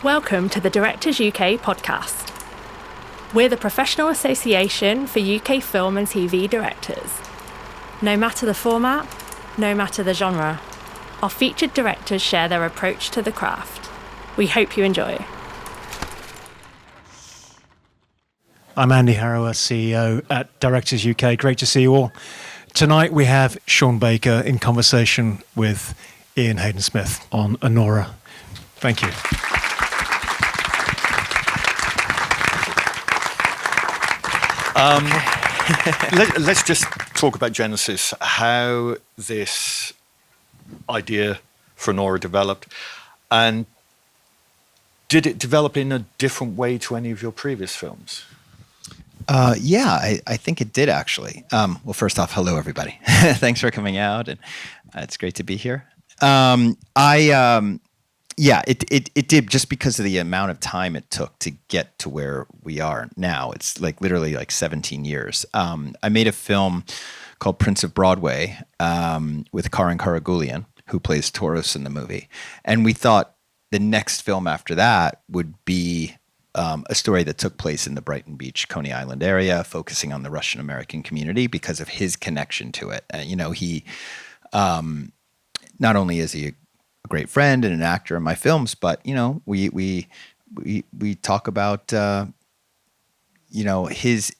Welcome to the Directors UK podcast. We're the professional association for UK film and TV directors. No matter the format, no matter the genre, our featured directors share their approach to the craft. We hope you enjoy. I'm Andy Harrower, CEO at Directors UK. Great to see you all. Tonight we have Sean Baker in conversation with Ian Haydn Smith on Anora. Thank you. Let's just talk about Genesis, how this idea for Anora developed, and did it develop in a different way to any of your previous films? I think it did actually. Well, first off, hello everybody. Thanks for coming out, and it's great to be here. It did, just because of the amount of time it took to get to where we are now. It's like literally like 17 years. I made a film called Prince of Broadway with Karan Karagulian, who plays Taurus in the movie. And we thought the next film after that would be a story that took place in the Brighton Beach, Coney Island area, focusing on the Russian American community because of his connection to it. He not only is he a great friend and an actor in my films, but we talk about his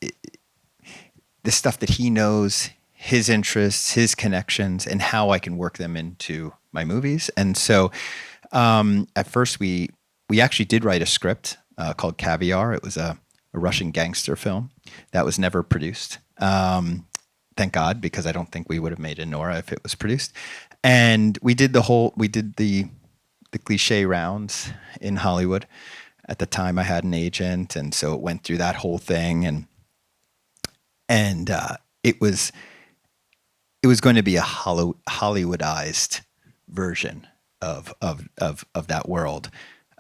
the stuff that he knows, his interests, his connections, and how I can work them into my movies. And so at first we actually did write a script called Caviar. It was a Russian gangster film that was never produced. Thank God, because I don't think we would have made Anora if it was produced. And we did the cliche rounds in Hollywood. At the time I had an agent, and so it went through that whole thing, and it was going to be a Hollywoodized version of that world.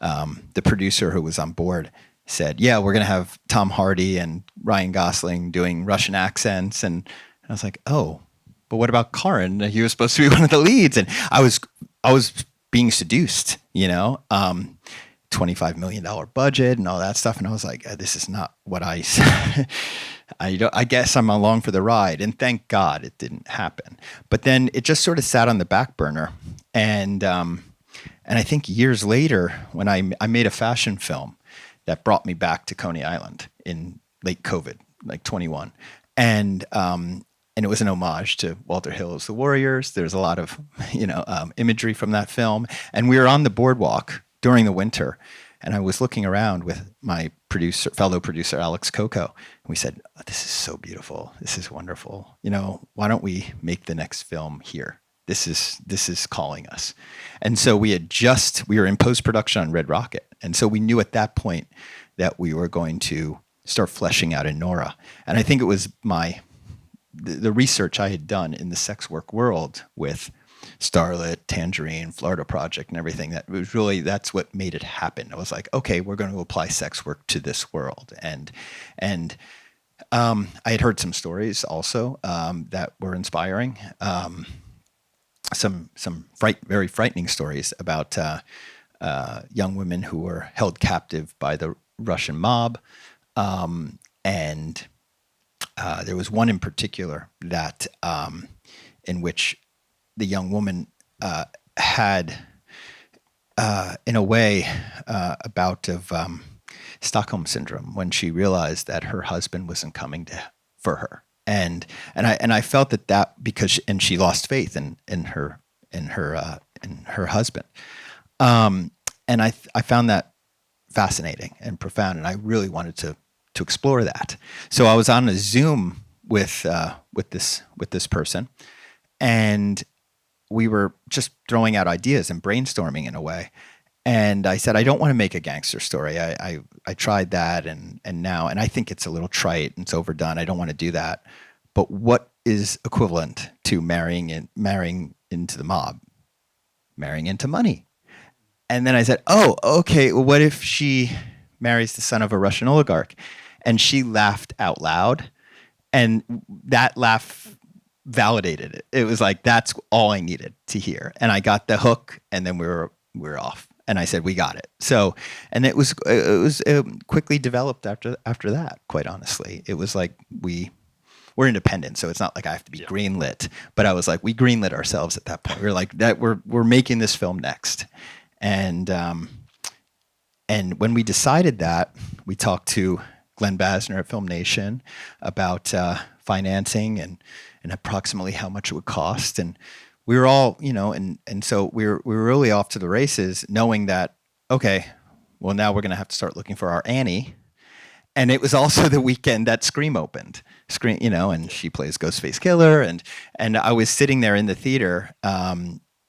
The producer who was on board said, "Yeah, we're going to have Tom Hardy and Ryan Gosling doing Russian accents," and I was like, "Oh, but what about Karan? He was supposed to be one of the leads." And I was being seduced, $25 million budget and all that stuff. And I was like, this is not what I guess I'm along for the ride. And thank God it didn't happen. But then it just sort of sat on the back burner. And I think years later, when I made a fashion film that brought me back to Coney Island in late COVID, like 21. And it was an homage to Walter Hill's The Warriors. There's a lot of, imagery from that film. And we were on the boardwalk during the winter, and I was looking around with my fellow producer, Alex Coco. And we said, "Oh, this is so beautiful. This is wonderful. Why don't we make the next film here? This is calling us." And so we were in post-production on Red Rocket. And so we knew at that point that we were going to start fleshing out Anora. And I think it was the research I had done in the sex work world with Starlet, Tangerine, Florida Project, and everything, that's what made it happen. I was like, okay, we're going to apply sex work to this world. And I had heard some stories also that were inspiring. Some very frightening stories about young women who were held captive by the Russian mob. There was one in particular that in which the young woman had, in a way, a bout of Stockholm syndrome when she realized that her husband wasn't coming for her, and I felt that because she lost faith in her husband, and I found that fascinating and profound, and I really wanted to explore that. So I was on a Zoom with this person, and we were just throwing out ideas and brainstorming in a way. And I said, I don't want to make a gangster story. I tried that, and I think it's a little trite and it's overdone. I don't want to do that. But what is equivalent to marrying into the mob? Marrying into money. And then I said, oh, okay, well, what if she marries the son of a Russian oligarch? And she laughed out loud, and that laugh validated it. It was like, that's all I needed to hear. And I got the hook, and then we were off. And I said, we got it. So, and it was quickly developed after that, quite honestly. It was like we're independent, so it's not like I have to be greenlit. But I was like, we greenlit ourselves at that point. We were like, that we're making this film next. And when we decided that, we talked to Glenn Basner at Film Nation about financing and approximately how much it would cost. And we were all, and so we were really off to the races, knowing that, okay, well, now we're going to have to start looking for our Annie. And it was also the weekend that Scream opened. Scream, and she plays Ghostface Killer, and I was sitting there in the theater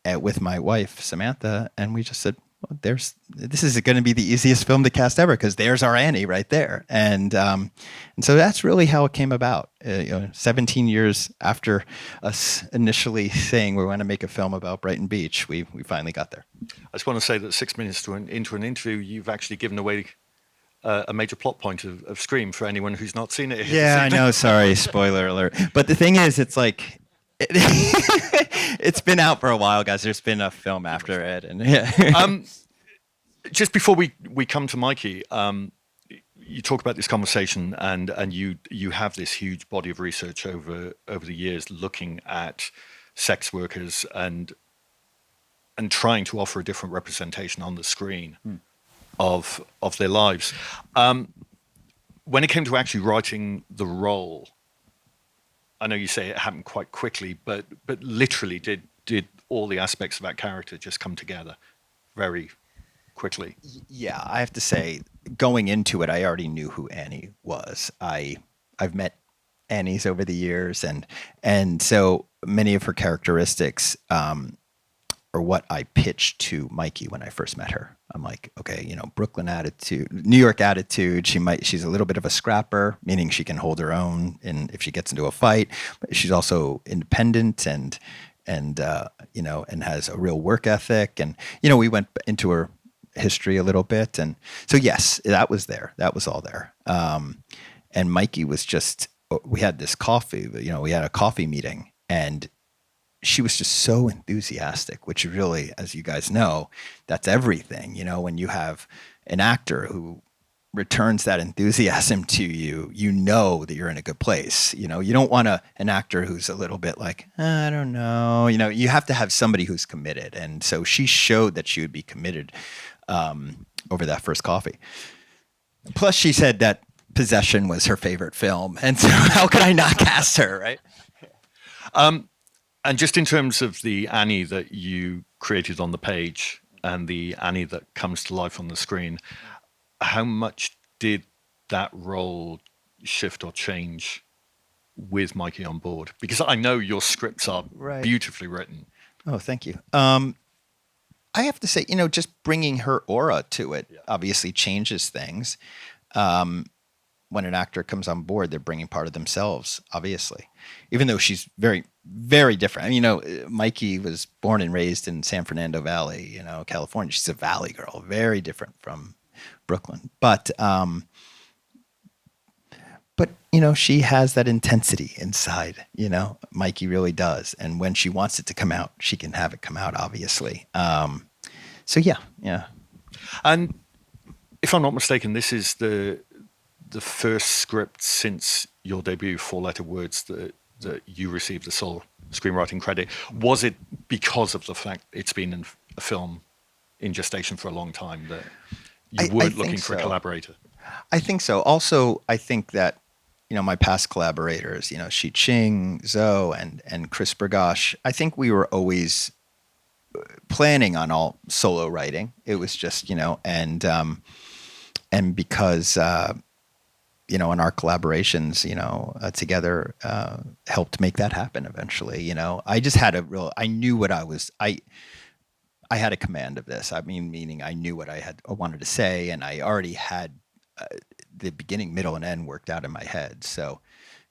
with my wife Samantha, and we just said, well, this is going to be the easiest film to cast ever, because there's our Annie right there, and so that's really how it came about. 17 years after us initially saying we want to make a film about Brighton Beach, we finally got there. I just want to say that 6 minutes into an interview, you've actually given away a major plot point of Scream for anyone who's not seen it. Yeah, I know. Sorry, spoiler alert. But the thing is, it's like it's been out for a while, guys. There's been a film after it, and just before we come to Mikey, you talk about this conversation, and you have this huge body of research over the years looking at sex workers and trying to offer a different representation on the screen. Of their lives. When it came to actually writing the role, I know you say it happened quite quickly, but literally did all the aspects of that character just come together very quickly? Yeah, I have to say, going into it, I already knew who Annie was. I've met Annie's over the years, and so many of her characteristics are what I pitched to Mikey when I first met her. I'm like, okay, Brooklyn attitude, New York attitude. She's a little bit of a scrapper, meaning she can hold her own if she gets into a fight. But she's also independent and has a real work ethic. And we went into her history a little bit, and so yes, that was there. That was all there. And Mikey was just. We had this coffee. We had a coffee meeting, and she was just so enthusiastic, which really, as you guys know, that's everything. When you have an actor who returns that enthusiasm to you, you know that you're in a good place. You don't want an actor who's a little bit like, I don't know. You have to have somebody who's committed. And so she showed that she would be committed over that first coffee. Plus, she said that Possession was her favorite film. And so how could I not cast her, right? And just in terms of the Annie that you created on the page and the Annie that comes to life on the screen, how much did that role shift or change with Mikey on board? Because I know your scripts are beautifully written. Oh, thank you. I have to say, just bringing her aura to it obviously changes things. When an actor comes on board, they're bringing part of themselves, obviously, even though she's very, very different. Mikey was born and raised in San Fernando Valley, California. She's a Valley girl, very different from Brooklyn. But she has that intensity inside, Mikey really does. And when she wants it to come out, she can have it come out, obviously. So yeah. And if I'm not mistaken, this is the first script since your debut, Four Letter Words, that you received the sole screenwriting credit. Was it because of the fact it's been in a film in gestation for a long time that you weren't looking for a collaborator? I think so. Also, I think that, my past collaborators, Shi Ching, Zoe, and Chris Bergosh, I think we were always planning on all solo writing. It was just, and because... in our collaborations, together helped make that happen eventually. I just had I knew what I had a command of this. Meaning I knew what I wanted to say, and I already had the beginning, middle, and end worked out in my head. So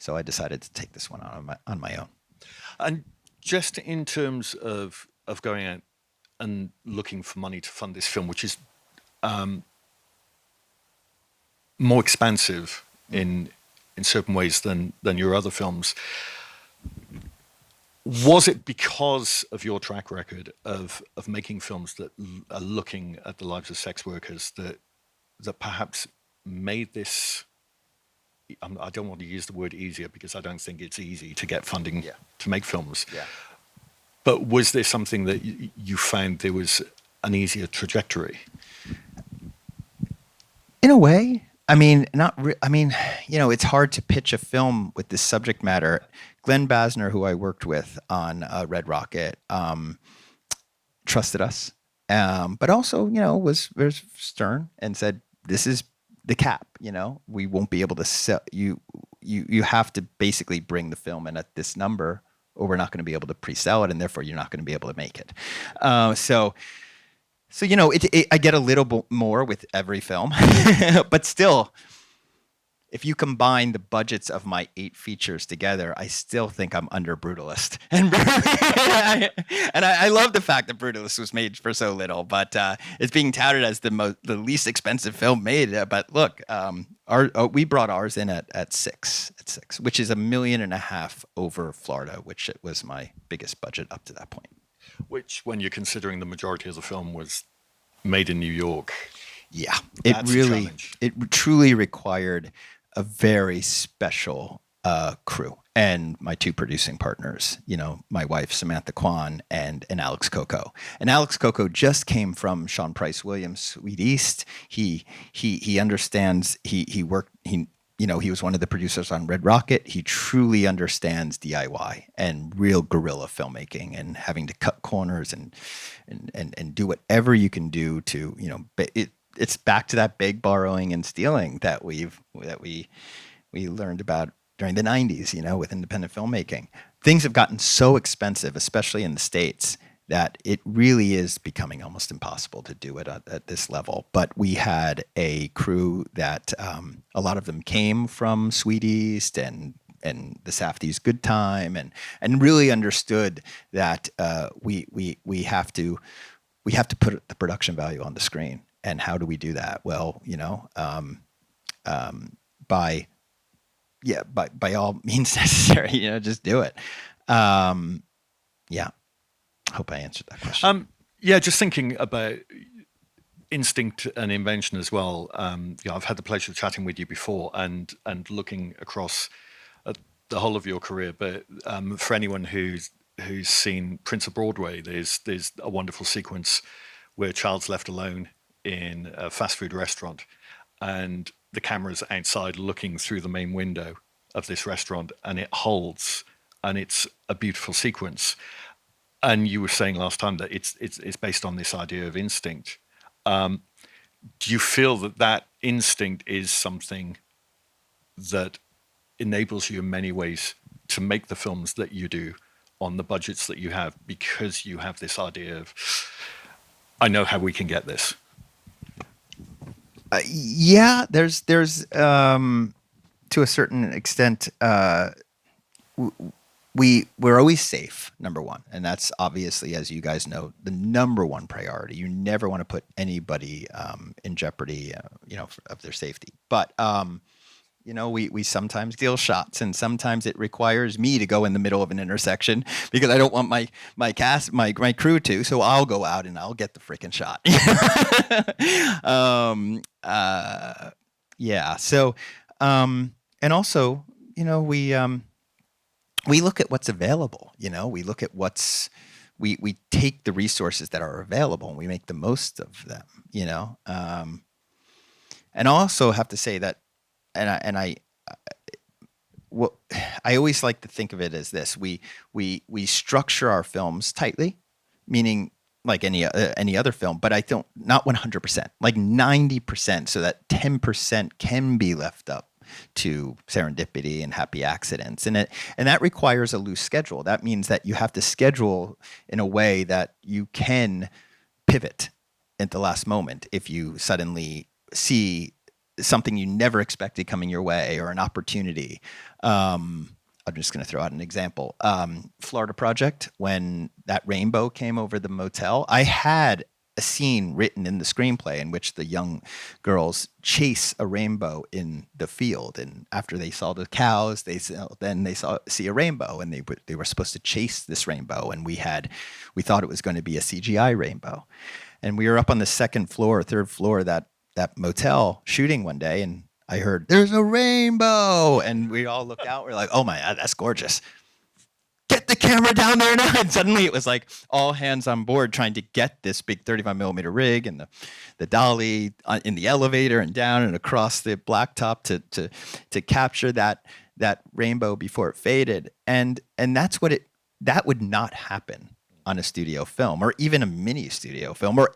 I decided to take this one on my own. And just in terms of going out and looking for money to fund this film, which is more expansive in certain ways than your other films, Was it because of your track record of making films that are looking at the lives of sex workers that perhaps made this? I don't want to use the word easier because I don't think it's easy to get funding to make films. Yeah. But was there something that you found there was an easier trajectory? In a way, I mean, it's hard to pitch a film with this subject matter. Glenn Basner, who I worked with on Red Rocket, trusted us, but also, was very stern and said, "This is the cap. We won't be able to sell you. You have to basically bring the film in at this number, or we're not going to be able to pre-sell it, and therefore you're not going to be able to make it." So I get a little bit more with every film, but still, if you combine the budgets of my 8 features together, I still think I'm under Brutalist. And I love the fact that Brutalist was made for so little, but it's being touted as the least expensive film made. But look, we brought ours in at six, which is $1.5 million over Florida, which it was my biggest budget up to that point. Which, when you're considering the majority of the film was made in New York, it truly required a very special crew. And my 2 producing partners, my wife, Samantha Kwan, and Alex Coco. And Alex Coco just came from Sean Price Williams' Sweet East. He understands, he worked, he was one of the producers on Red Rocket. He truly understands DIY and real guerrilla filmmaking and having to cut corners and do whatever you can do to, it's back to that big borrowing and stealing that we learned about during the 90s, with independent filmmaking. Things have gotten so expensive, especially in the States, that it really is becoming almost impossible to do it at this level. But we had a crew that a lot of them came from Sweet East and the Safdie's Good Time and really understood that we have to put the production value on the screen. And how do we do that? Well, by all means necessary, just do it. Hope I answered that question. Just thinking about instinct and invention as well. I've had the pleasure of chatting with you before and looking across the whole of your career. But for anyone who's seen Prince of Broadway, there's a wonderful sequence where a child's left alone in a fast food restaurant, and the camera's outside looking through the main window of this restaurant, and it holds, and it's a beautiful sequence. And you were saying last time that it's based on this idea of instinct. Do you feel that instinct is something that enables you in many ways to make the films that you do on the budgets that you have, because you have this idea of, I know how we can get this? There's to a certain extent, we're always safe, number one. And that's obviously, as you guys know, the number one priority. You never want to put anybody in jeopardy, of their safety. But, we sometimes deal shots, and sometimes it requires me to go in the middle of an intersection because I don't want my crew to. So I'll go out and I'll get the freaking shot. So, and also, we look at what's available. We look at we take the resources that are available and we make the most of them. And I also have to say that, I always like to think of it as this: we structure our films tightly, meaning like any other film, but not 100%, like 90%, so that 10% can be left up to serendipity and happy accidents, and that requires a loose schedule. That means that you have to schedule in a way that you can pivot at the last moment if you suddenly see something you never expected coming your way or an opportunity. I'm just going to throw out an example. Florida Project, when that rainbow came over the motel, I had a scene written in the screenplay in which the young girls chase a rainbow in the field, and after they saw the cows, see a rainbow, and they were supposed to chase this rainbow, and we thought it was going to be a CGI rainbow, and we were up on the second floor, third floor of that motel shooting one day, and I heard there's a rainbow, and we all looked out. We're like, oh my God, that's gorgeous. Get the camera down there now. And suddenly it was like all hands on board trying to get this big 35 millimeter rig and the dolly in the elevator and down and across the blacktop to capture that rainbow before it faded. And that would not happen on a studio film or even a mini studio film or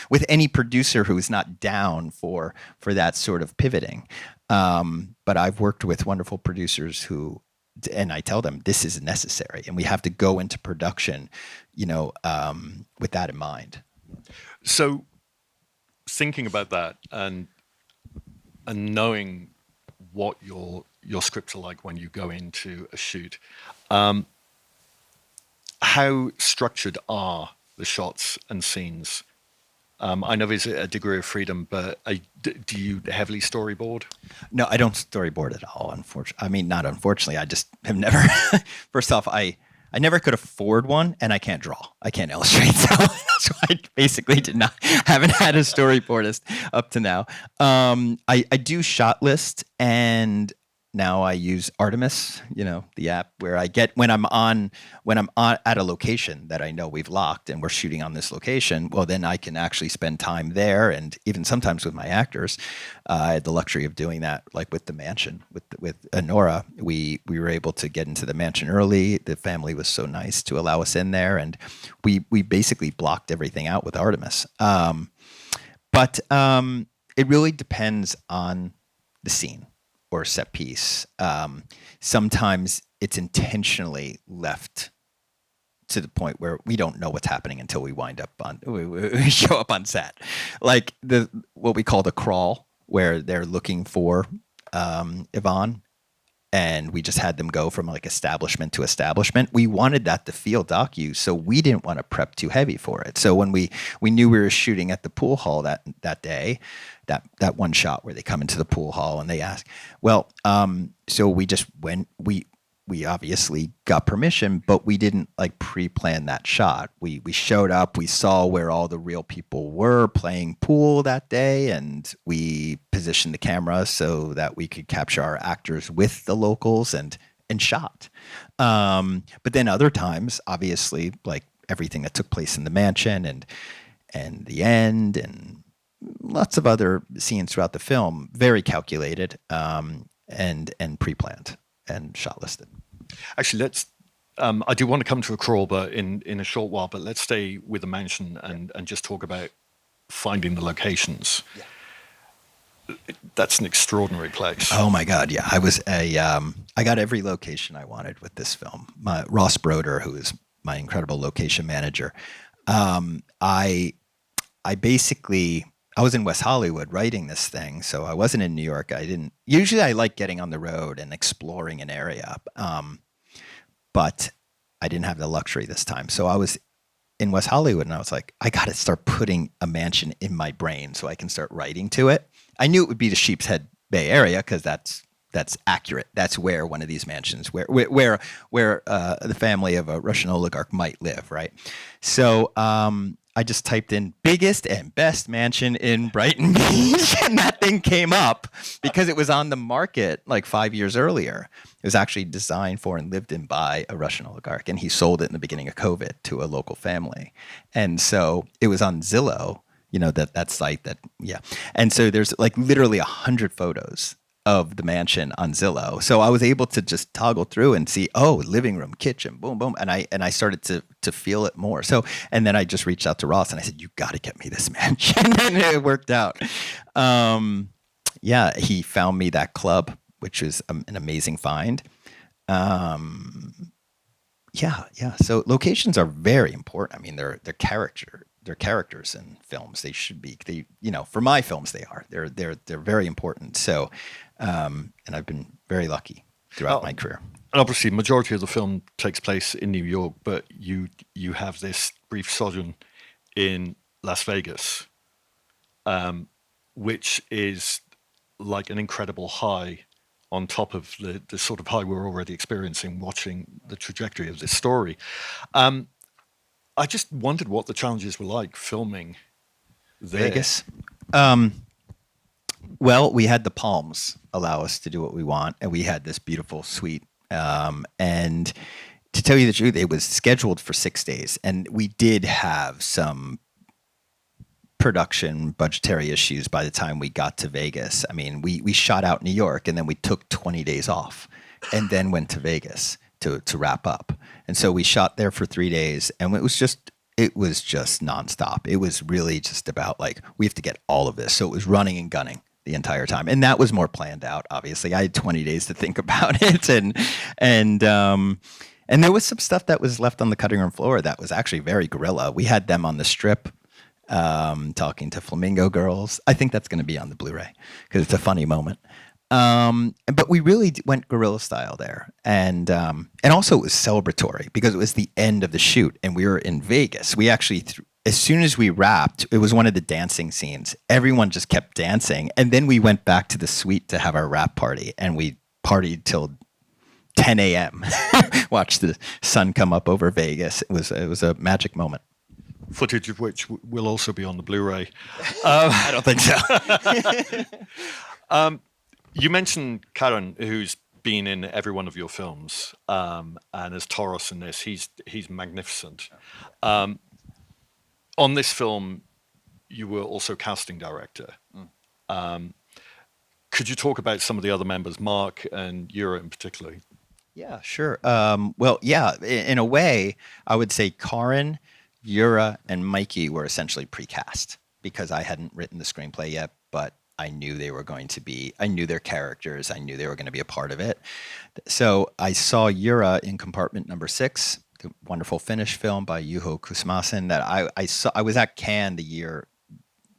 with any producer who is not down for that sort of pivoting. But I've worked with wonderful producers and I tell them this is necessary and we have to go into production, with that in mind. So thinking about that and knowing what your scripts are like when you go into a shoot, how structured are the shots and scenes? I know there's a degree of freedom, but do you heavily storyboard? No, I don't storyboard at all. Unfortunately, I mean, not unfortunately. I just have never. First off, I never could afford one, and I can't draw. I can't illustrate, so that's why I basically haven't had a storyboardist up to now. I do shot list, and now I use Artemis, the app where I get when I'm at a location that I know we've locked and we're shooting on this location. Well, then I can actually spend time there, and even sometimes with my actors, I had the luxury of doing that, like with the mansion with Anora. We were able to get into the mansion early. The family was so nice to allow us in there, and we basically blocked everything out with Artemis. But it really depends on the scene or set piece. Sometimes it's intentionally left to the point where we don't know what's happening until we we show up on set. Like what we call the crawl, where they're looking for Yvonne, and we just had them go from like establishment to establishment. We wanted that to feel docu, so we didn't want to prep too heavy for it. So when we knew we were shooting at the pool hall that day, that one shot where they come into the pool hall and they ask, so we just went, we obviously got permission, but we didn't like pre-plan that shot. We showed up, we saw where all the real people were playing pool that day, and we positioned the camera so that we could capture our actors with the locals and shot. But then other times, obviously, like everything that took place in the mansion and the end and lots of other scenes throughout the film, very calculated and pre-planned and shot listed. Actually, I do want to come to a crawl, but in a short while. But let's stay with the mansion and just talk about finding the locations. Yeah. That's an extraordinary place. Oh my God, yeah! I got every location I wanted with this film. Ross Broder, who is my incredible location manager, I was in West Hollywood writing this thing, so I wasn't in New York. Usually I like getting on the road and exploring an area, but I didn't have the luxury this time. So I was in West Hollywood, and I was like, I got to start putting a mansion in my brain so I can start writing to it. I knew it would be the Sheepshead Bay Area because that's accurate. That's where one of these mansions, where the family of a Russian oligarch might live, right? So I just typed in biggest and best mansion in Brighton Beach, and that thing came up because it was on the market like 5 years earlier. It was actually designed for and lived in by a Russian oligarch, and he sold it in the beginning of COVID to a local family. And so it was on Zillow, that site And so there's like literally 100 photos of the mansion on Zillow. So I was able to just toggle through and see, living room, kitchen, boom, boom. And I started to feel it more. So, and then I just reached out to Ross and I said, you got to get me this mansion. And it worked out. He found me that club, which was an amazing find. So locations are very important. I mean, they're characters in films. They should be. For my films, they are. They're very important. So, and I've been very lucky throughout my career. And obviously, majority of the film takes place in New York, but you have this brief sojourn in Las Vegas, which is like an incredible high on top of the sort of high we're already experiencing watching the trajectory of this story. I just wondered what the challenges were like filming there. Vegas. Well, we had the Palms allow us to do what we want, and we had this beautiful suite. And to tell you the truth, it was scheduled for 6 days, and we did have some production budgetary issues by the time we got to Vegas. I mean, we shot out New York, and then we took 20 days off, and then went to Vegas to wrap up. And so we shot there for 3 days, and it was just nonstop. It was really just about like, we have to get all of this. So it was running and gunning the entire time. And that was more planned out, obviously. I had 20 days to think about it. And there was some stuff that was left on the cutting room floor that was actually very guerrilla. We had them on the strip talking to flamingo girls. I think that's going to be on the Blu-ray because it's a funny moment. But we really went guerrilla style there. And also it was celebratory because it was the end of the shoot and we were in Vegas. We actually, as soon as we wrapped, it was one of the dancing scenes. Everyone just kept dancing. And then we went back to the suite to have our wrap party and we partied till 10 a.m. Watched the sun come up over Vegas. It was a magic moment. Footage of which will also be on the Blu-ray. I don't think so. You mentioned Karen, who's been in every one of your films, and as Toros in this, he's magnificent. On this film, you were also casting director. Could you talk about some of the other members, Mark and Yura in particular? Yeah, sure. Well, yeah, in a way, I would say Karin, Yura, and Mikey were essentially precast because I hadn't written the screenplay yet, but I knew they were going to be, I knew their characters, I knew they were going to be a part of it. So I saw Yura in Compartment Number 6, the wonderful Finnish film by Juho Kuusmaisen that I saw. I was at Cannes the year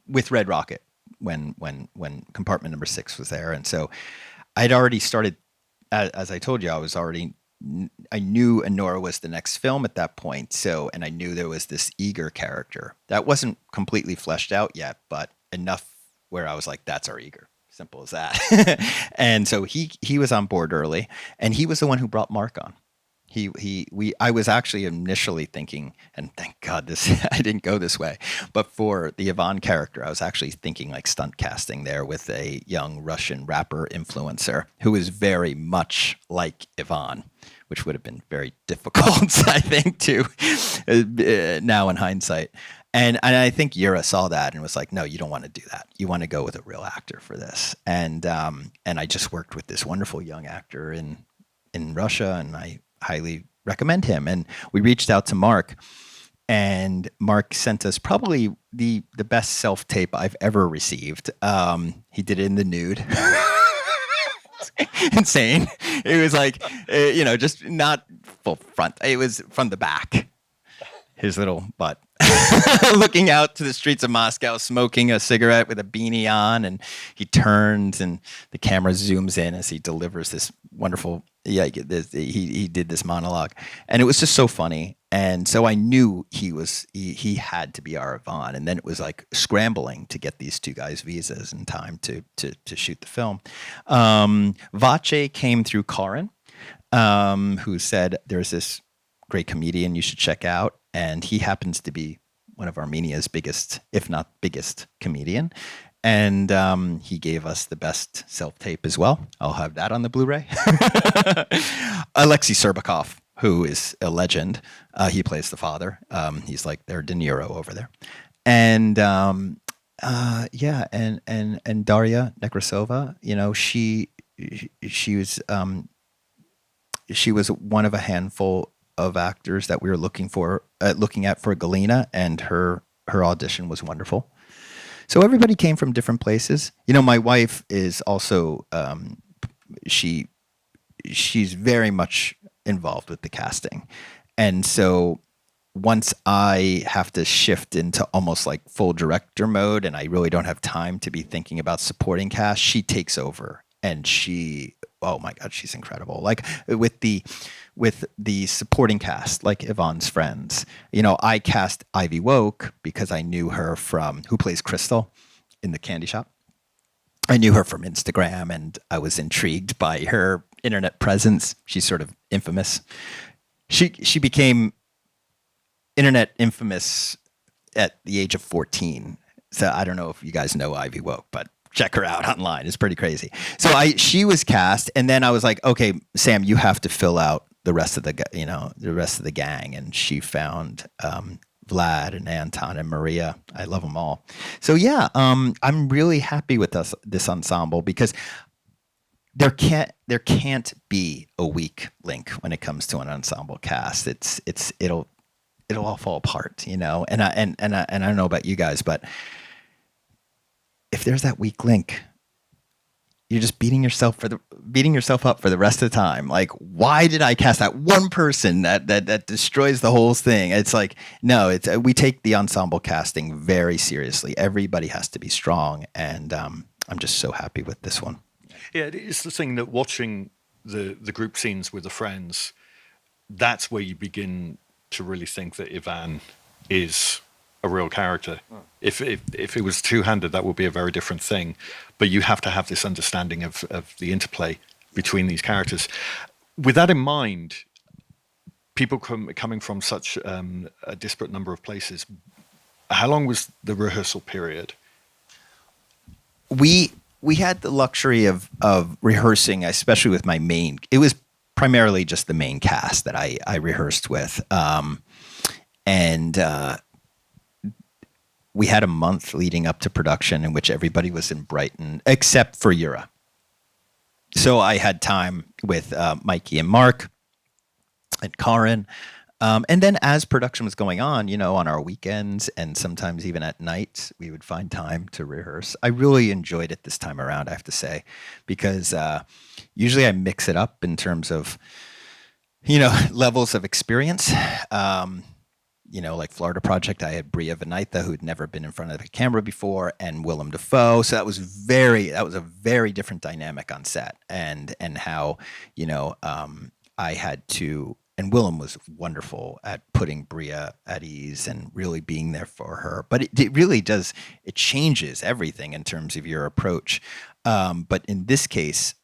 with Red Rocket when Compartment Number 6 was there. And so I'd already started, as I told you, I knew Anora was the next film at that point. So, and I knew there was this eager character that wasn't completely fleshed out yet, but enough where I was like, that's our eager. Simple as that. And so he was on board early, and he was the one who brought Mark on. I was actually initially thinking, and thank God I didn't go this way, but for the Ivan character, I was actually thinking like stunt casting there with a young Russian rapper influencer who is very much like Ivan, which would have been very difficult, I think, to now in hindsight. And I think Yura saw that and was like, no, you don't want to do that. You want to go with a real actor for this. And I just worked with this wonderful young actor in Russia, and I highly recommend him. And we reached out to Mark, and Mark sent us probably the best self-tape I've ever received. He did it in the nude. Insane. It was like, just not full front. It was from the back. His little butt. Looking out to the streets of Moscow, smoking a cigarette with a beanie on, and he turns and the camera zooms in as he delivers this wonderful, he did this monologue, and it was just so funny. And so I knew he had to be our Ivan, and then it was like scrambling to get these two guys visas in time to shoot the film. Vache came through Karin, who said there's this great comedian you should check out. And he happens to be one of Armenia's biggest, if not biggest, comedian. And he gave us the best self-tape as well. I'll have that on the Blu-ray. Alexei Serbakov, who is a legend. He plays the father. He's like their De Niro over there. And and Daria Nekrasova, she was one of a handful of actors that we were looking at for Galina, and her audition was wonderful. So everybody came from different places. My wife is also she's very much involved with the casting, and so once I have to shift into almost like full director mode, and I really don't have time to be thinking about supporting cast, she takes over, and oh my God, she's incredible. Like with the with the supporting cast, like Yvonne's friends. You know, I cast Ivy Woke because I knew her from who plays Crystal in the candy shop. I knew her from Instagram, and I was intrigued by her internet presence. She's sort of infamous. She became internet infamous at the age of 14. So I don't know if you guys know Ivy Woke, but check her out online. It's pretty crazy. So she was cast, and then I was like, okay, Sam, you have to fill out the rest of the gang. And she found Vlad and Anton and Maria. I love them all. So yeah, I'm really happy with this ensemble because there can't be a weak link when it comes to an ensemble cast. It'll all fall apart, you know. And I don't know about you guys, but if there's that weak link, you're just beating yourself up for the rest of the time. Like, why did I cast that one person that destroys the whole thing? It's like, no, we take the ensemble casting very seriously. Everybody has to be strong, and I'm just so happy with this one. Yeah, it's the thing that watching the group scenes with the friends, that's where you begin to really think that Ivan is a real character. If it was two-handed, that would be a very different thing. But you have to have this understanding of the interplay between these characters. With that in mind, people coming from such a disparate number of places, how long was the rehearsal period? We had the luxury of rehearsing, especially with my main. It was primarily just the main cast that I rehearsed with, and we had a month leading up to production in which everybody was in Brighton except for Yura. So I had time with Mikey and Mark and Karin. And then as production was going on, you know, on our weekends and sometimes even at night, we would find time to rehearse. I really enjoyed it this time around, I have to say, because usually I mix it up in terms of, you know, levels of experience. You know, like Florida Project, I had Bria Venitha, who'd never been in front of a camera before, and Willem Dafoe. So that was a very different dynamic on set, and how, you know, I had to. And Willem was wonderful at putting Bria at ease and really being there for her. But it really does, it changes everything in terms of your approach. But in this case,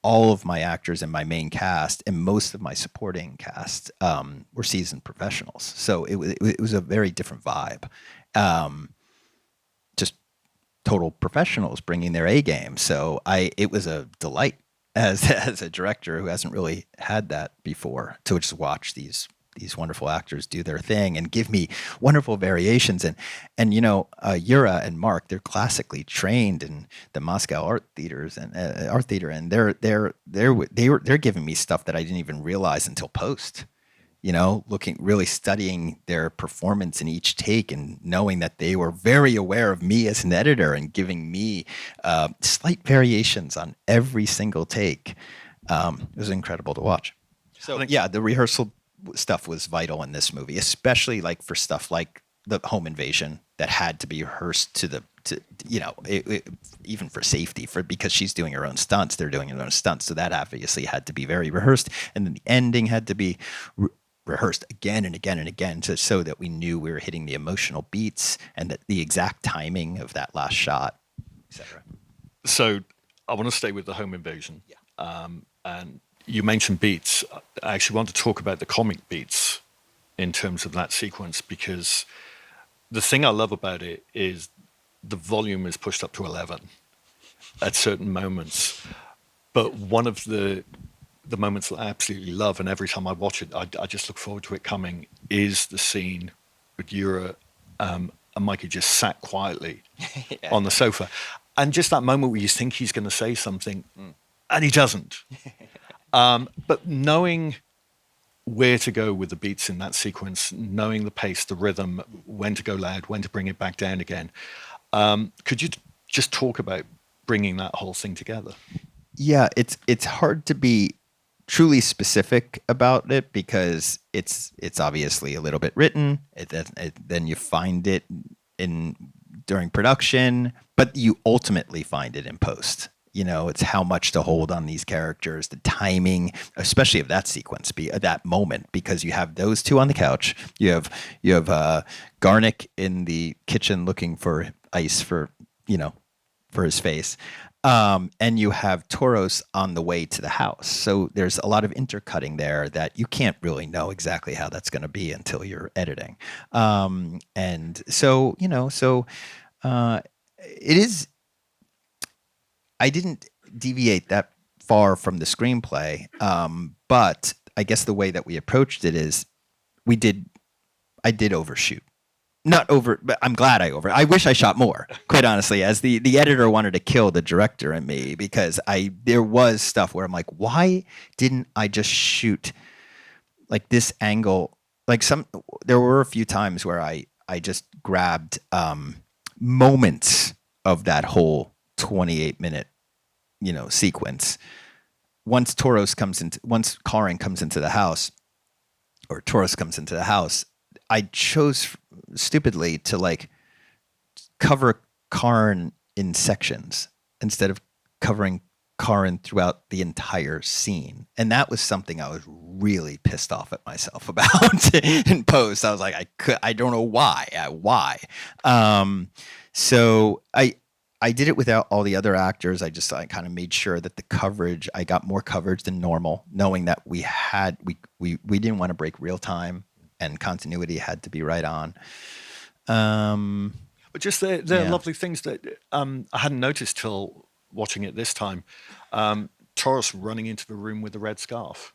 all of my actors in my main cast and most of my supporting cast were seasoned professionals. So it was a very different vibe. Just total professionals bringing their A game. So it was a delight as a director who hasn't really had that before to just watch these wonderful actors do their thing and give me wonderful variations. And you know, Yura and Mark, they're classically trained in the Moscow art theater, and they're giving me stuff that I didn't even realize until post. You know, really studying their performance in each take and knowing that they were very aware of me as an editor and giving me slight variations on every single take. It was incredible to watch. So yeah, the rehearsal stuff was vital in this movie, especially like for stuff like the home invasion that had to be rehearsed to you know, even for safety, because she's doing her own stunts, they're doing their own stunts. So that obviously had to be very rehearsed. And then the ending had to be rehearsed again and again and again so that we knew we were hitting the emotional beats and that the exact timing of that last shot, etc. So I want to stay with the home invasion. Yeah. And you mentioned beats. I actually want to talk about the comic beats in terms of that sequence, because the thing I love about it is the volume is pushed up to 11 at certain moments. But one of the moments that I absolutely love, and every time I watch it, I just look forward to it coming, is the scene with Yura and Mikey just sat quietly on the sofa. And just that moment where you think he's going to say something, and he doesn't. But knowing where to go with the beats in that sequence, knowing the pace, the rhythm, when to go loud, when to bring it back down again. Could you just talk about bringing that whole thing together? Yeah, it's hard to be truly specific about it because it's obviously a little bit written. Then you find it during production, but you ultimately find it in post. You know, it's how much to hold on these characters, the timing, especially of that sequence, that moment, because you have those two on the couch. You have Garnick in the kitchen looking for ice for his face, and you have Toros on the way to the house. So there's a lot of intercutting there that you can't really know exactly how that's going to be until you're editing. And so it is. I didn't deviate that far from the screenplay, but I guess the way that we approached it is I did overshoot. Not over, but I'm glad I wish I shot more, quite honestly, as the editor wanted to kill the director and me, because there was stuff where I'm like, why didn't I just shoot like this angle? Like there were a few times where I just grabbed moments of that whole 28-minute, sequence. Once Karin comes into the house, or Toros comes into the house, I chose stupidly to like cover Karin in sections instead of covering Karin throughout the entire scene. And that was something I was really pissed off at myself about in post. I was like, I don't know why. So I did it without all the other actors. I kind of made sure that the coverage, I got more coverage than normal, knowing that we didn't want to break real time and continuity had to be right on. But just the lovely things that I hadn't noticed till watching it this time. Toros running into the room with the red scarf.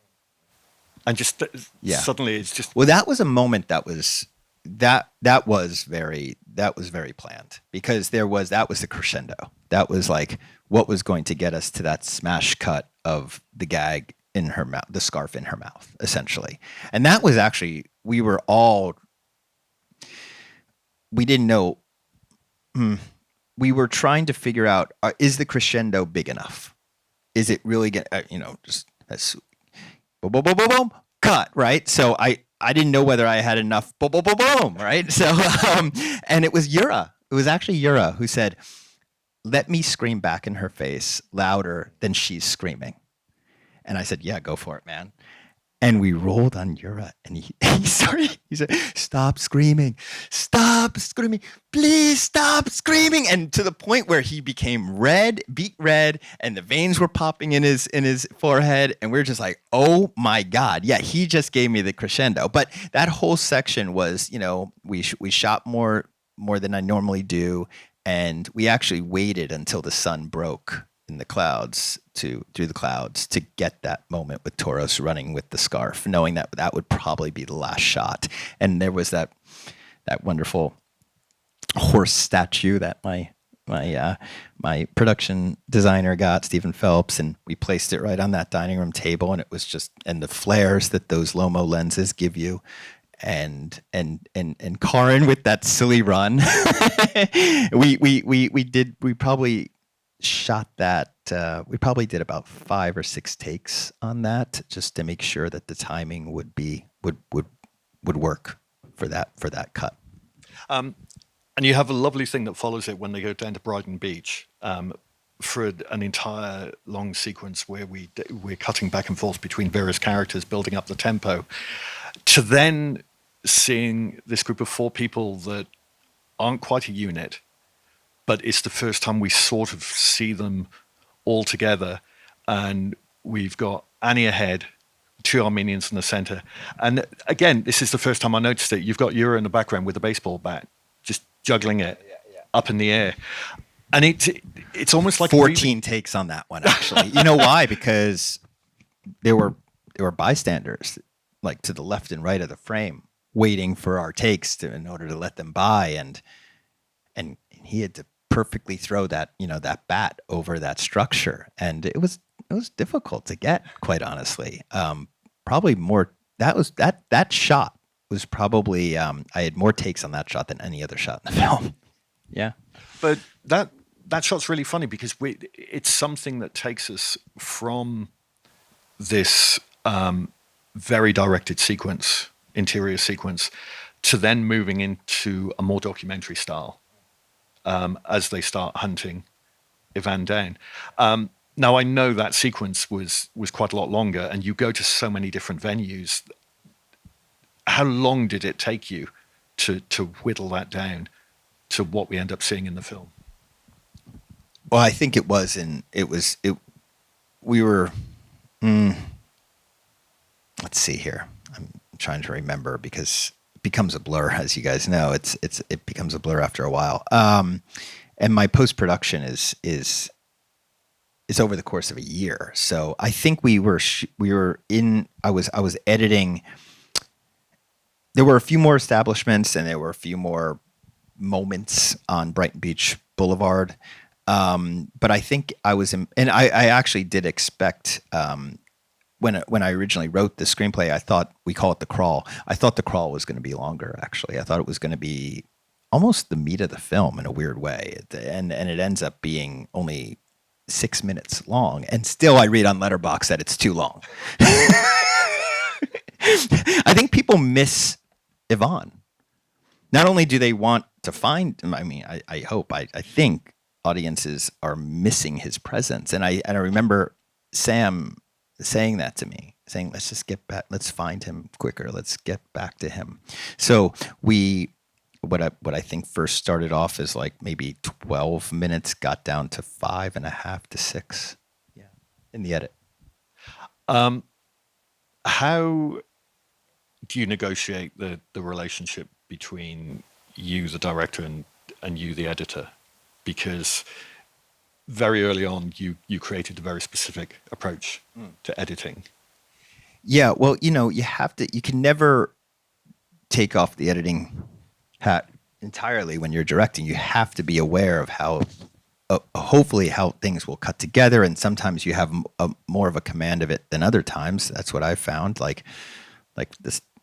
And just suddenly it's just... Well, that was a moment that was very planned, because that was the crescendo. That was like what was going to get us to that smash cut of the gag in her mouth, the scarf in her mouth, essentially. And that was actually, we didn't know. We were trying to figure out, is the crescendo big enough? Is it really just that's boom, boom, boom, boom, boom, cut, right? So I didn't know whether I had enough boom, boom, boom, boom, right? So, and it was Yura. It was actually Yura who said, let me scream back in her face louder than she's screaming. And I said, yeah, go for it, man. And we rolled on Yura, and he said, stop screaming, please stop screaming. And to the point where he became beet red, and the veins were popping in his forehead. And we were just like, oh my God. Yeah, he just gave me the crescendo. But that whole section was, we shot more than I normally do. And we actually waited until the sun broke in the clouds through the clouds to get that moment with Toros running with the scarf, knowing that would probably be the last shot. And there was that wonderful horse statue that my production designer got, Stephen Phelps, and we placed it right on that dining room table, and it was just, and the flares that those Lomo lenses give you, and Karin with that silly run. we probably shot that. We probably did about 5 or 6 takes on that, just to make sure that the timing would work for that cut. And you have a lovely thing that follows it when they go down to Brighton Beach for an entire long sequence where we're cutting back and forth between various characters, building up the tempo, to then seeing this group of 4 people that aren't quite a unit, but it's the first time we sort of see them all together. And we've got Annie ahead, 2 Armenians in the center. And again, this is the first time I noticed it. You've got Yura in the background with a baseball bat, just juggling it up in the air. And it's almost like 14 takes on that one, actually. You know why? Because there were bystanders, like to the left and right of the frame, waiting for our takes in order to let them by. And he had to perfectly throw that bat over that structure, and it was difficult to get, quite honestly. Probably more, that shot was probably I had more takes on that shot than any other shot in the film. Yeah, but that shot's really funny because it's something that takes us from this very directed interior sequence, to then moving into a more documentary style. As they start hunting Ivan down. Now I know that sequence was quite a lot longer, and you go to so many different venues. How long did it take you to whittle that down to what we end up seeing in the film? Well, I think we were, let's see here. I'm trying to remember because it becomes a blur, as you guys know. It becomes a blur after a while. And my post-production is over the course of a year. So I think I was editing. There were a few more establishments and there were a few more moments on Brighton Beach Boulevard. But I think I actually did expect, when I originally wrote the screenplay, I thought, we call it The Crawl. I thought The Crawl was going to be longer, actually. I thought it was going to be almost the meat of the film in a weird way. And it ends up being only 6 minutes long. And still I read on Letterboxd that it's too long. I think people miss Ivan. Not only do they want to find him, I think audiences are missing his presence. And I remember Sam saying that to me, saying, let's just get back, let's find him quicker, let's get back to him. So what I think first started off as like maybe 12 minutes got down to 5.5 to 6 in the edit. How do you negotiate the relationship between you, the director, and you, the editor? Because very early on, you created a very specific approach to editing. Yeah, well, you can never take off the editing hat entirely when you're directing. You have to be aware of how, hopefully, how things will cut together. And sometimes you have more of a command of it than other times. That's what I've found. Like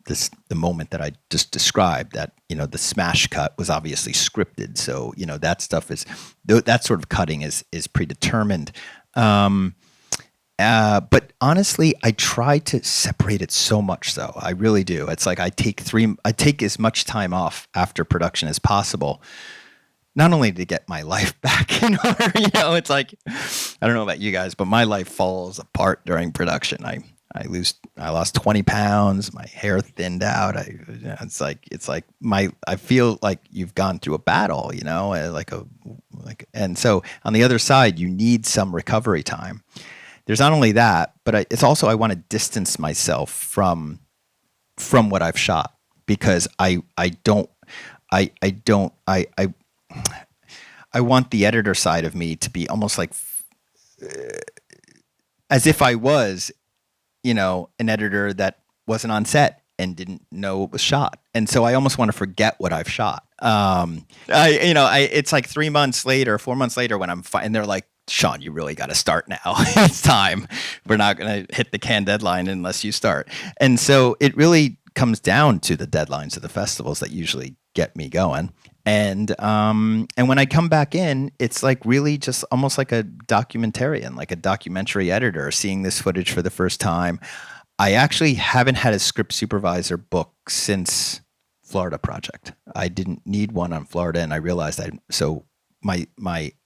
the moment that I just described, that, the smash cut was obviously scripted. So, that stuff that sort of cutting is predetermined. But honestly, I try to separate it so much so. I really do. It's like I take as much time off after production as possible, not only to get my life back in order, it's like, I don't know about you guys, but my life falls apart during production. I lost 20 pounds. My hair thinned out. It's like I feel like you've gone through a battle, and so on the other side, you need some recovery time. There's not only that, but it's also, I want to distance myself from what I've shot, because I want the editor side of me to be almost like as if I was, an editor that wasn't on set and didn't know it was shot. And so I almost want to forget what I've shot. It's like 3 months later, 4 months later when I'm and they're like, Sean, you really got to start now. It's time. We're not going to hit the Cannes deadline unless you start. And so it really comes down to the deadlines of the festivals that usually get me going. And when I come back in, it's like really just almost like a documentarian, like a documentary editor seeing this footage for the first time. I actually haven't had a script supervisor book since Florida Project. I didn't need one on Florida, and I realized I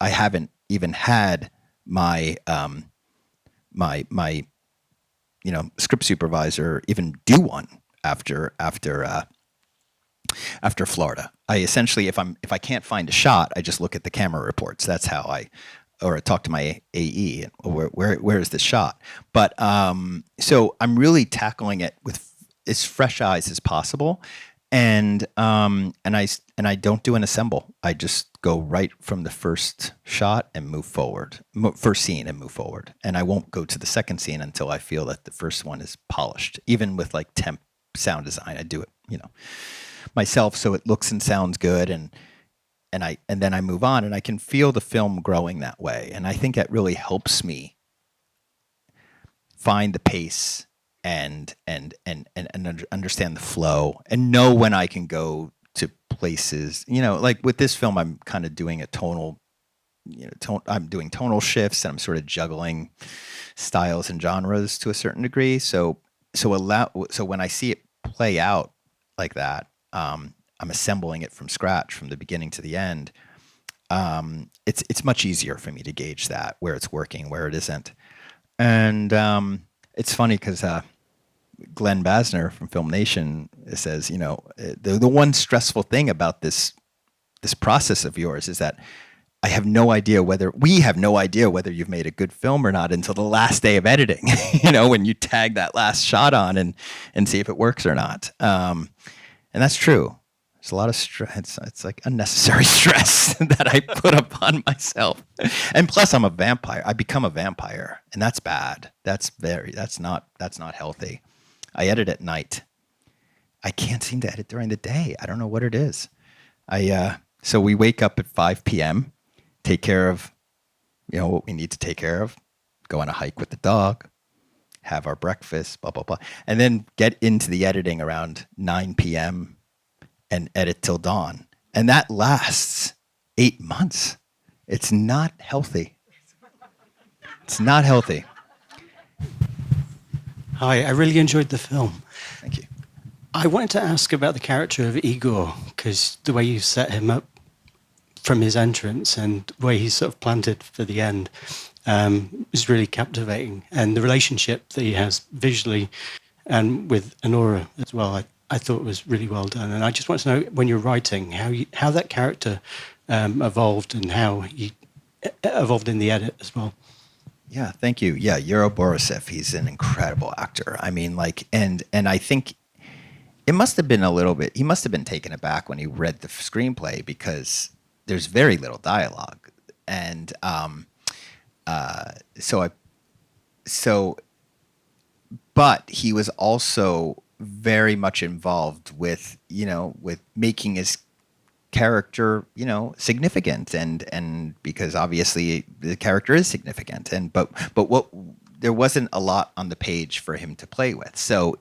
haven't even had my script supervisor even do one after Florida. I essentially, if I can't find a shot, I just look at the camera reports. That's how I talk to my AE. Where is this shot? But so I'm really tackling it with as fresh eyes as possible, and I don't do an assemble. I just go right from the first shot and move forward, first scene and move forward. And I won't go to the second scene until I feel that the first one is polished. Even with like temp sound design, I do it, myself, so it looks and sounds good, and then I move on, and I can feel the film growing that way. And I think that really helps me find the pace and understand the flow and know when I can go to places. Like with this film, I'm kind of doing a tonal, I'm doing tonal shifts, and I'm sort of juggling styles and genres to a certain degree. So when I see it play out like that, I'm assembling it from scratch, from the beginning to the end. it's much easier for me to gauge that, where it's working, where it isn't. And it's funny because Glenn Basner from Film Nation says, the one stressful thing about this process of yours is that we have no idea whether you've made a good film or not until the last day of editing, when you tag that last shot on and see if it works or not. And that's true. There's a lot of stress. It's like unnecessary stress that I put upon myself. And plus I'm a vampire. I become a vampire, and that's bad. That's not healthy. I edit at night. I can't seem to edit during the day. I don't know what it is. So we wake up at 5 p.m., take care of, what we need to take care of, go on a hike with the dog, have our breakfast, blah, blah, blah, and then get into the editing around 9 p.m. and edit till dawn. And that lasts 8 months. It's not healthy. It's not healthy. Hi, I really enjoyed the film. Thank you. I wanted to ask about the character of Igor, because the way you set him up from his entrance and the way he's sort of planted for the end is really captivating. And the relationship that he has visually and with Anora as well, I thought was really well done. And I just want to know, when you're writing, how that character evolved and how he evolved in the edit as well. Yeah, thank you. Yeah, Yuro Borisev, he's an incredible actor. I mean, and I think it must have been he must have been taken aback when he read the screenplay, because there's very little dialogue. And but he was also very much involved with making his character, significant, and because obviously the character is significant, but there wasn't a lot on the page for him to play with. So,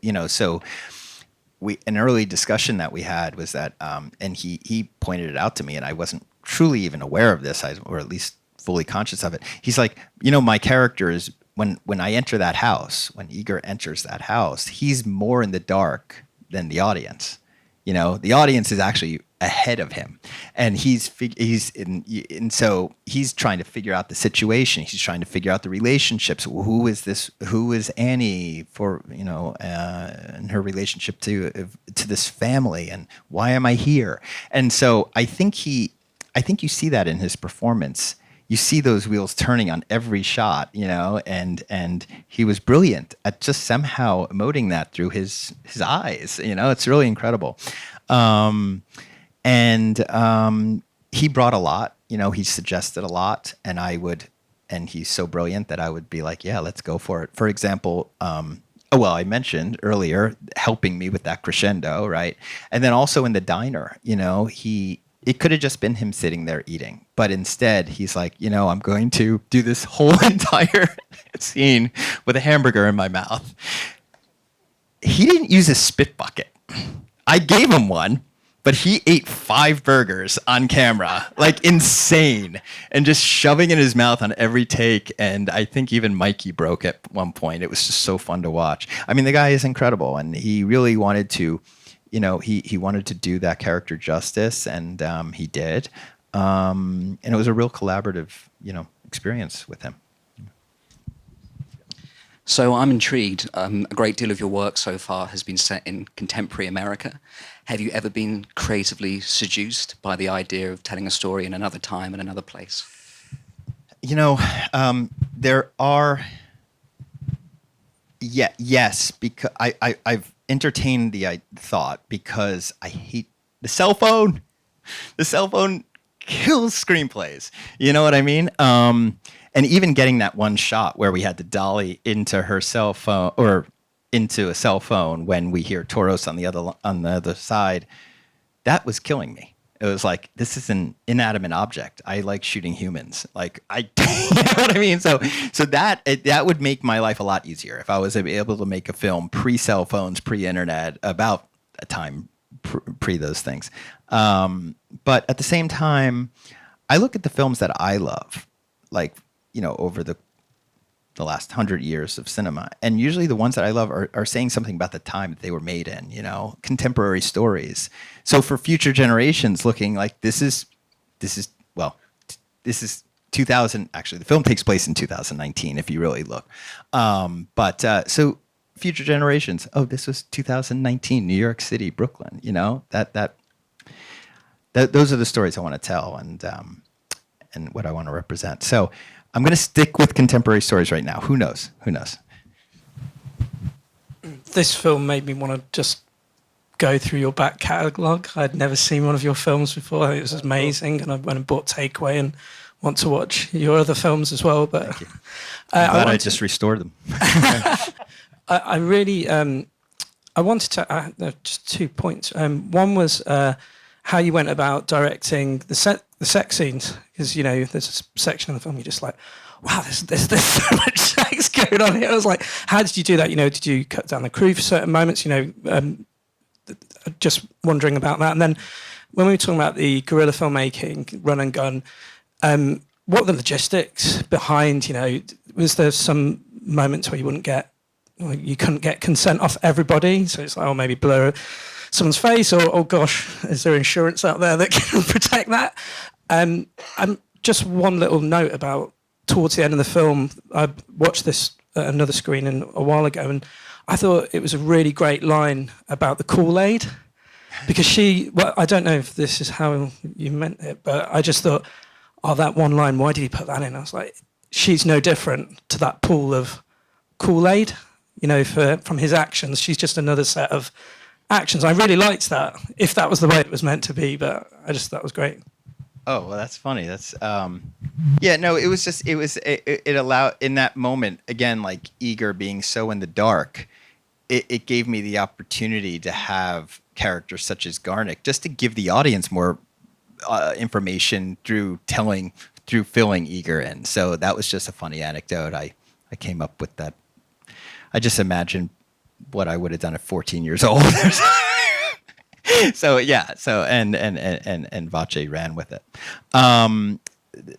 an early discussion that we had was that, and he pointed it out to me, and I wasn't truly even aware of this, or at least fully conscious of it. He's like, my character is, when I enter that house, when Igor enters that house, he's more in the dark than the audience. The audience is actually ahead of him, and so he's trying to figure out the situation. He's trying to figure out the relationships. Who is Annie for, and her relationship to this family, and why am I here? And so I think you see that in his performance. You see those wheels turning on every shot, and he was brilliant at just somehow emoting that through his eyes. It's really incredible. He brought a lot, he suggested a lot, and he's so brilliant that I would be like, yeah, let's go for it. For example, I mentioned earlier helping me with that crescendo, right? And then also in the diner, it could have just been him sitting there eating, but instead he's like, I'm going to do this whole entire scene with a hamburger in my mouth. He didn't use a spit bucket. I gave him one, but he ate 5 burgers on camera, like insane, and just shoving in his mouth on every take. And I think even Mikey broke at one point. It was just so fun to watch. I mean, the guy is incredible, and he really wanted to, he wanted to do that character justice, and he did. And it was a real collaborative, experience with him. So I'm intrigued. A great deal of your work so far has been set in contemporary America. Have you ever been creatively seduced by the idea of telling a story in another time and another place? There are... Yes, because I've entertained the thought, because I hate the cell phone. The cell phone kills screenplays. You know what I mean? And even getting that one shot where we had to dolly into her cell phone, or into a cell phone, when we hear Toros on the other side, that was killing me. It was like, this is an inanimate object. I like shooting humans. Like, you know what I mean? So that would make my life a lot easier if I was able to make a film pre-cell phones, pre-internet, about a time pre those things. But at the same time, I look at the films that I love, like, over the last 100 years of cinema, and usually the ones that I love are saying something about the time that they were made in, contemporary stories. So for future generations looking like this is well, this is 2000. Actually, the film takes place in 2019 if you really look. So future generations. Oh, this was 2019, New York City, Brooklyn. You know, that those are the stories I want to tell, and what I want to represent. So I'm going to stick with contemporary stories right now. Who knows? Who knows? This film made me want to just go through your back catalogue. I'd never seen one of your films before. I think it was amazing, and I went and bought Takeaway and want to watch your other films as well. But Thank you. I'm glad I just restored them. I really I wanted to just 2 points. One was how you went about directing the sex scenes, because you know there's a section of the film you're just like, wow, there's so much sex going on here. I was like, how did you do that? You know, did you cut down the crew for certain moments? You know, just wondering about that. And then when we were talking about the guerrilla filmmaking, run and gun, what were the logistics behind? You know, was there some moments where you couldn't get consent off everybody? So it's like, oh, maybe blur someone's face, or oh gosh, is there insurance out there that can protect that? Just one little note about towards the end of the film, I watched this at another screening a while ago, and I thought it was a really great line about the Kool-Aid, because I don't know if this is how you meant it, but I just thought, oh, that one line, why did he put that in? I was like, she's no different to that pool of Kool-Aid, you know, from his actions. She's just another set of actions. I really liked that, if that was the way it was meant to be, but I just thought it was great. Oh, well, that's funny. That's it allowed, in that moment, again, like Eager being so in the dark, it gave me the opportunity to have characters such as Garnick, just to give the audience more information through filling Eager in. So that was just a funny anecdote. I came up with that. I just imagined what I would have done at 14 years old. So yeah, and Vache ran with it.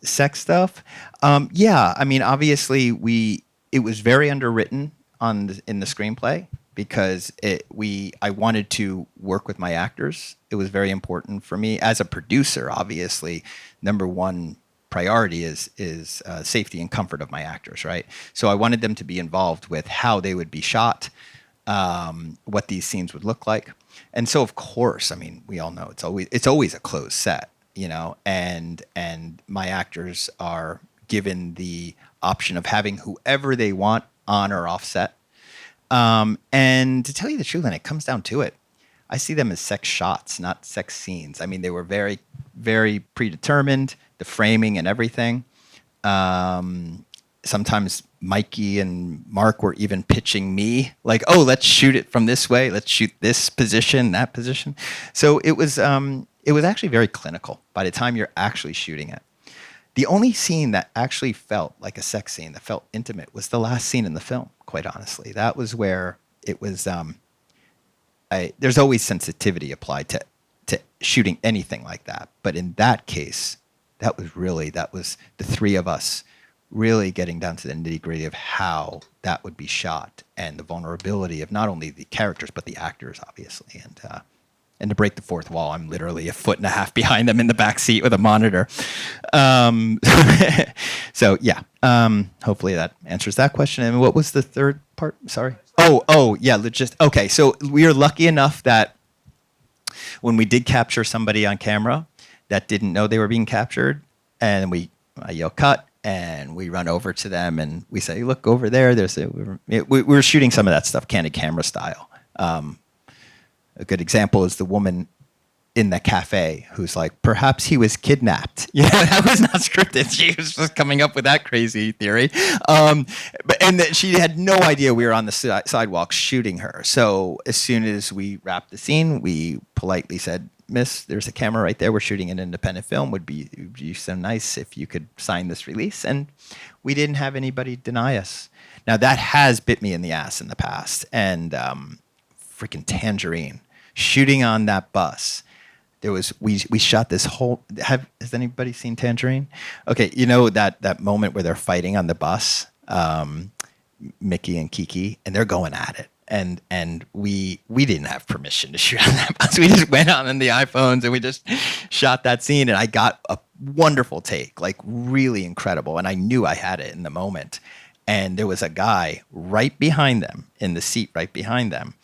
Sex stuff, yeah. I mean, obviously, it was very underwritten in the screenplay, because I wanted to work with my actors. It was very important for me as a producer. Obviously, number one priority is safety and comfort of my actors, right? So I wanted them to be involved with how they would be shot, what these scenes would look like. And so, of course, I mean, we all know it's always a closed set, you know, and my actors are given the option of having whoever they want on or off set. And to tell you the truth, and it comes down to it, I see them as sex shots, not sex scenes. I mean, they were very, very predetermined, the framing and everything. Sometimes Mikey and Mark were even pitching me, like, oh, let's shoot it from this way. Let's shoot this position, that position. So it was actually very clinical by the time you're actually shooting it. The only scene that actually felt like a sex scene, that felt intimate, was the last scene in the film, quite honestly. That was where it was, there's always sensitivity applied to shooting anything like that. But in that case, that was the three of us really getting down to the nitty-gritty of how that would be shot, and the vulnerability of not only the characters but the actors, obviously, and to break the fourth wall, I'm literally 1.5 feet behind them in the back seat with a monitor. So yeah, hopefully that answers that question. And what was the third part? Sorry. Oh yeah, okay. So we are lucky enough that when we did capture somebody on camera that didn't know they were being captured, and I yell cut, and we run over to them and we say, look over there. We were shooting some of that stuff candid camera style. A good example is the woman in the cafe who's like, perhaps he was kidnapped. Yeah, that was not scripted. She was just coming up with that crazy theory. And she had no idea we were on the sidewalk shooting her. So as soon as we wrapped the scene, we politely said, Miss, there's a camera right there. We're shooting an independent film. It would be so nice if you could sign this release. And we didn't have anybody deny us. Now, that has bit me in the ass in the past. And freaking Tangerine, shooting on that bus. We shot this whole. Has anybody seen Tangerine? Okay, you know that moment where they're fighting on the bus, Mickey and Kiki, and they're going at it. and we didn't have permission to shoot on that bus. We just went on in the iPhones and we just shot that scene, and I got a wonderful take, like really incredible, and I knew I had it in the moment. And there was a guy right behind them, in the seat right behind them,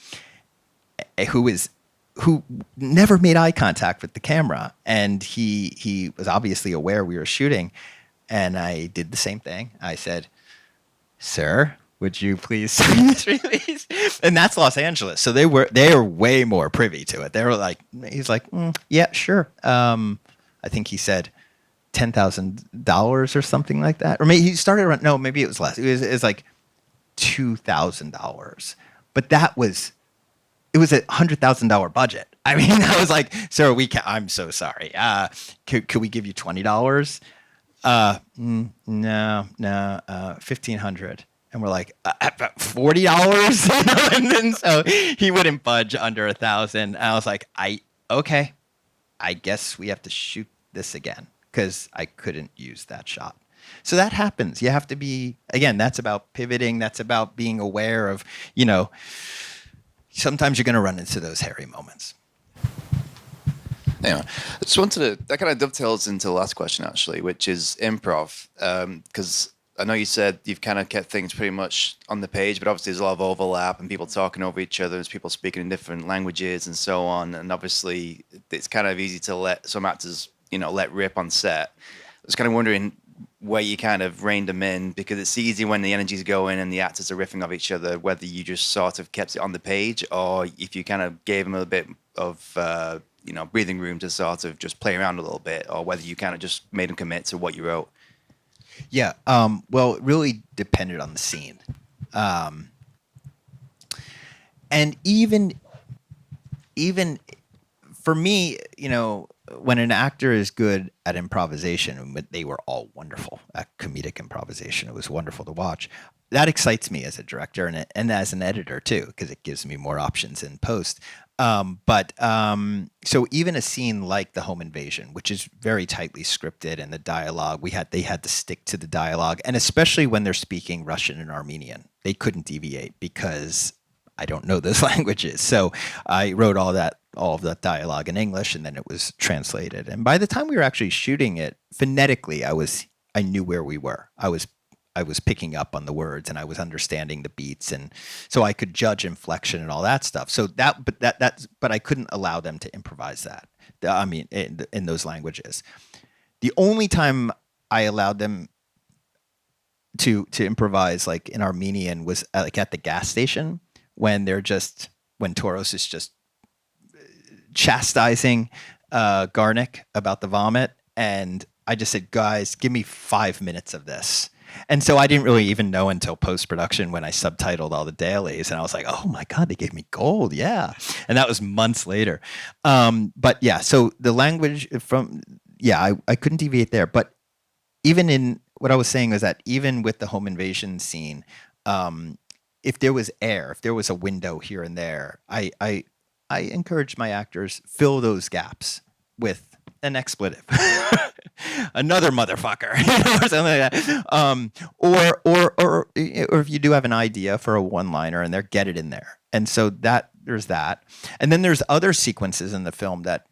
who never made eye contact with the camera, and he was obviously aware we were shooting. And I did the same thing. I said, "Sir, would you please sign this release?" And that's Los Angeles, so they are way more privy to it. They were like, he's like, "Yeah, sure." I think he said $10,000 or something like that, or maybe he started around. No, maybe it was less. It was like $2,000, but it was $100,000 budget. I mean, I was like, "Sir, I'm so sorry. Could we give you $20? No, $1,500." And we're like, $40? And then so he wouldn't budge under $1,000. And I was like, okay, I guess we have to shoot this again, because I couldn't use that shot. So that happens. You have to be, again, that's about pivoting. That's about being aware of, sometimes you're going to run into those hairy moments. Anyway, I just wanted to, that kind of dovetails into the last question, actually, which is improv. Because I know you said you've kind of kept things pretty much on the page, but obviously there's a lot of overlap and people talking over each other, there's people speaking in different languages and so on. And obviously it's kind of easy to let some actors, let rip on set. I was kind of wondering where you kind of reined them in, because it's easy when the energy's going and the actors are riffing off each other, whether you just sort of kept it on the page or if you kind of gave them a bit of, breathing room to sort of just play around a little bit, or whether you kind of just made them commit to what you wrote. Yeah. Well, it really depended on the scene. And even for me, when an actor is good at improvisation, and they were all wonderful at comedic improvisation, it was wonderful to watch. That excites me as a director and as an editor too, because it gives me more options in post. So even a scene like the home invasion, which is very tightly scripted, and the dialogue, they had to stick to the dialogue, and especially when they're speaking Russian and Armenian, they couldn't deviate because I don't know those languages. So I wrote all of that dialogue in English, and then it was translated. And by the time we were actually shooting it, phonetically, I knew where we were. I was picking up on the words, and I was understanding the beats, and so I could judge inflection and all that stuff. So but I couldn't allow them to improvise that. I mean, in those languages, the only time I allowed them to improvise, like in Armenian, was like at the gas station when Toros is just chastising Garnick about the vomit, and I just said, "Guys, give me 5 minutes of this." And so I didn't really even know until post-production when I subtitled all the dailies, and I was like, "Oh my God, they gave me gold." Yeah. And that was months later. But yeah, so the language I couldn't deviate there. But even in what I was saying was that even with the home invasion scene, if there was air, if there was a window here and there, I encouraged my actors, fill those gaps with an expletive, another motherfucker, or something like that. Or if you do have an idea for a one-liner and there, get it in there. And so there's that. And then there's other sequences in the film that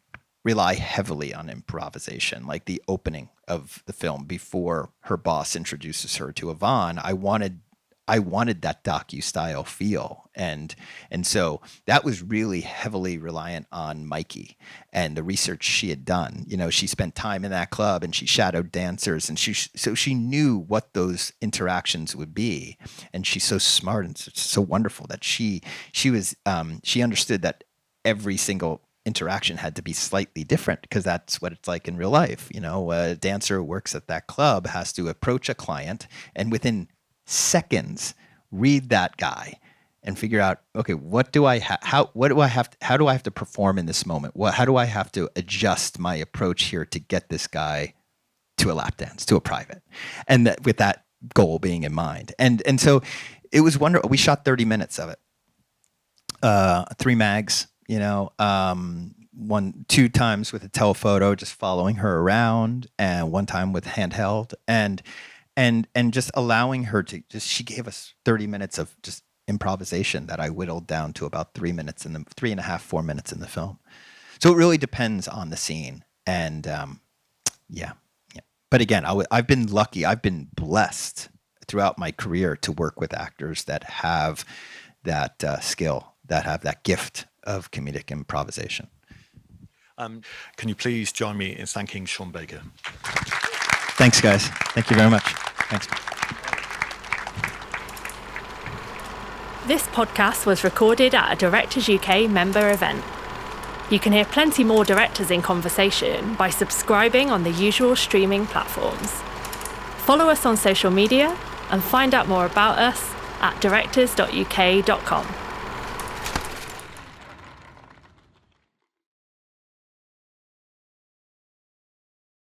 rely heavily on improvisation, like the opening of the film before her boss introduces her to Yvonne. I wanted that docu-style feel. And so that was really heavily reliant on Mikey and the research she had done. She spent time in that club and she shadowed dancers, and so she knew what those interactions would be. And she's so smart and so wonderful that she understood that every single interaction had to be slightly different, because that's what it's like in real life. A dancer who works at that club has to approach a client and within seconds read that guy and figure out, okay, how do I have to perform in this moment? How do I have to adjust my approach here to get this guy to a lap dance, to a private, and with that goal being in mind. And so it was wonderful. We shot 30 minutes of it, 3 mags, 2 times with a telephoto, just following her around, and 1 time with handheld, and just allowing her to she gave us 30 minutes of just improvisation that I whittled down to about 3 minutes 3.5, 4 minutes in the film. So it really depends on the scene. And yeah. But again, I've been lucky. I've been blessed throughout my career to work with actors that have that skill, that have that gift of comedic improvisation. Can you please join me in thanking Sean Baker? Thanks, guys. Thank you very much. Thanks. This podcast was recorded at a Directors UK member event. You can hear plenty more directors in conversation by subscribing on the usual streaming platforms. Follow us on social media and find out more about us at directors.uk.com.